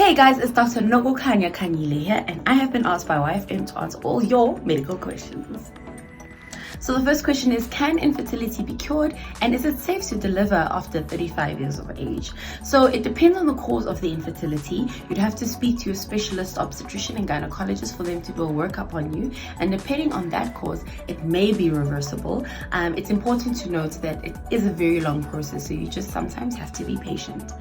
Hey guys, it's Dr. Nokukhanya Khanyile here, and I have been asked by YFM to answer all your medical questions. So the first question is, can infertility be cured, and is it safe to deliver after 35 years of age? So it depends on the cause of the infertility. You'd have to speak to your specialist obstetrician and gynecologist for them to do a workup on you, and depending on that cause, it may be reversible. It's important to note that it is a very long process, so you just sometimes have to be patient.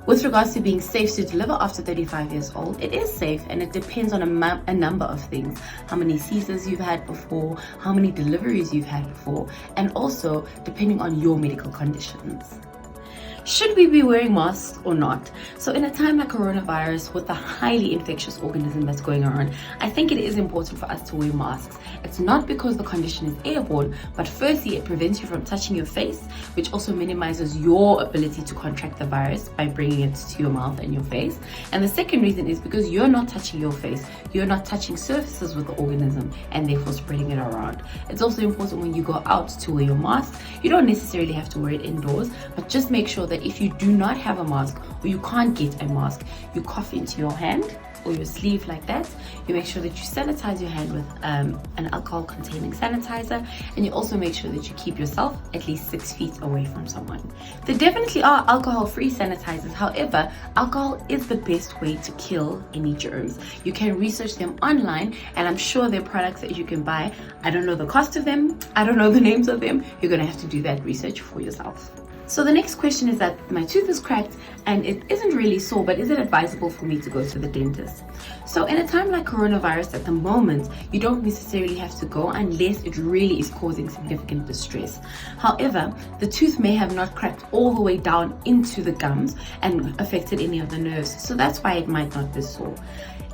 With regards to being safe to deliver after 35 years old, it is safe, and it depends on a number of things. How many Caesars you've had before, how many deliveries you've had before, and also depending on your medical conditions. Should we be wearing masks or not? So in a time like coronavirus, with the highly infectious organism that's going around, I think it is important for us to wear masks. It's not because the condition is airborne, but firstly, it prevents you from touching your face, which also minimizes your ability to contract the virus by bringing it to your mouth and your face. And the second reason is because you're not touching your face, you're not touching surfaces with the organism and therefore spreading it around. It's also important when you go out to wear your mask. You don't necessarily have to wear it indoors, but just make sure that if you do not have a mask or you can't get a mask, you cough into your hand or your sleeve like that. You make sure that you sanitize your hand with an alcohol containing sanitizer, and you also make sure that you keep yourself at least 6 feet away from someone. There definitely are alcohol-free sanitizers. However, alcohol is the best way to kill any germs. You can research them online, and I'm sure there are products that you can buy. I don't know the cost of them, I don't know the names of them. You're gonna have to do that research for yourself. So the next question is that my tooth is cracked and it isn't really sore, but is it advisable for me to go to the dentist? So in a time like coronavirus at the moment, you don't necessarily have to go unless it really is causing significant distress. However, the tooth may have not cracked all the way down into the gums and affected any of the nerves, so that's why it might not be sore.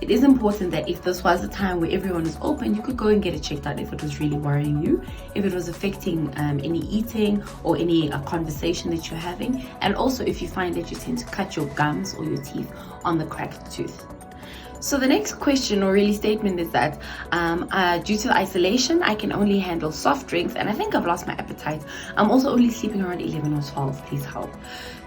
It is important that if this was a time where everyone is open, you could go and get it checked out if it was really worrying you, if it was affecting any eating or any conversation that you're having, and also if you find that you tend to cut your gums or your teeth on the cracked tooth. So the next question or really statement is that due to the isolation, I can only handle soft drinks and I think I've lost my appetite. I'm also only sleeping around 11 or 12, please help.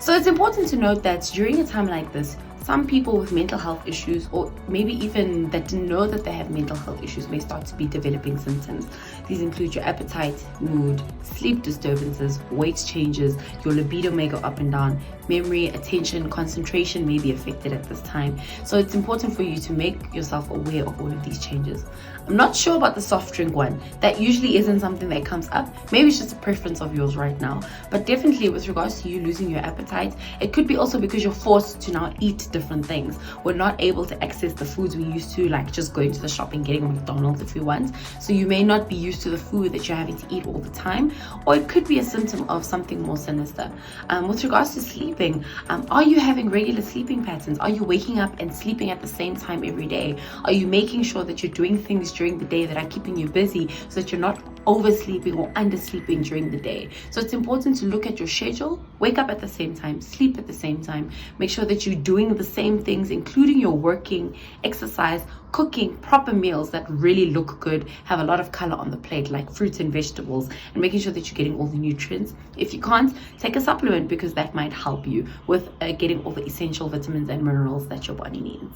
So it's important to note that during a time like this, some people with mental health issues, or maybe even that didn't know that they have mental health issues, may start to be developing symptoms. These include your appetite, mood, sleep disturbances, weight changes, your libido may go up and down, memory, attention, concentration may be affected at this time. So it's important for you to make yourself aware of all of these changes. I'm not sure about the soft drink one. That usually isn't something that comes up. Maybe it's just a preference of yours right now. But definitely with regards to you losing your appetite, it could be also because you're forced to now eat different things. We're not able to access the foods we used to, like just going to the shop and getting McDonald's if we want. So you may not be used to the food that you're having to eat all the time, or it could be a symptom of something more sinister. With regards to sleeping, are you having regular sleeping patterns? Are you waking up and sleeping at the same time every day? Are you making sure that you're doing things during the day that are keeping you busy so that you're not oversleeping or undersleeping during the day? So it's important to look at your schedule, wake up at the same time, sleep at the same time, make sure that you're doing the same things, including your working, exercise, cooking proper meals that really look good, have a lot of color on the plate like fruits and vegetables, and making sure that you're getting all the nutrients. If you can't, take a supplement because that might help you with getting all the essential vitamins and minerals that your body needs.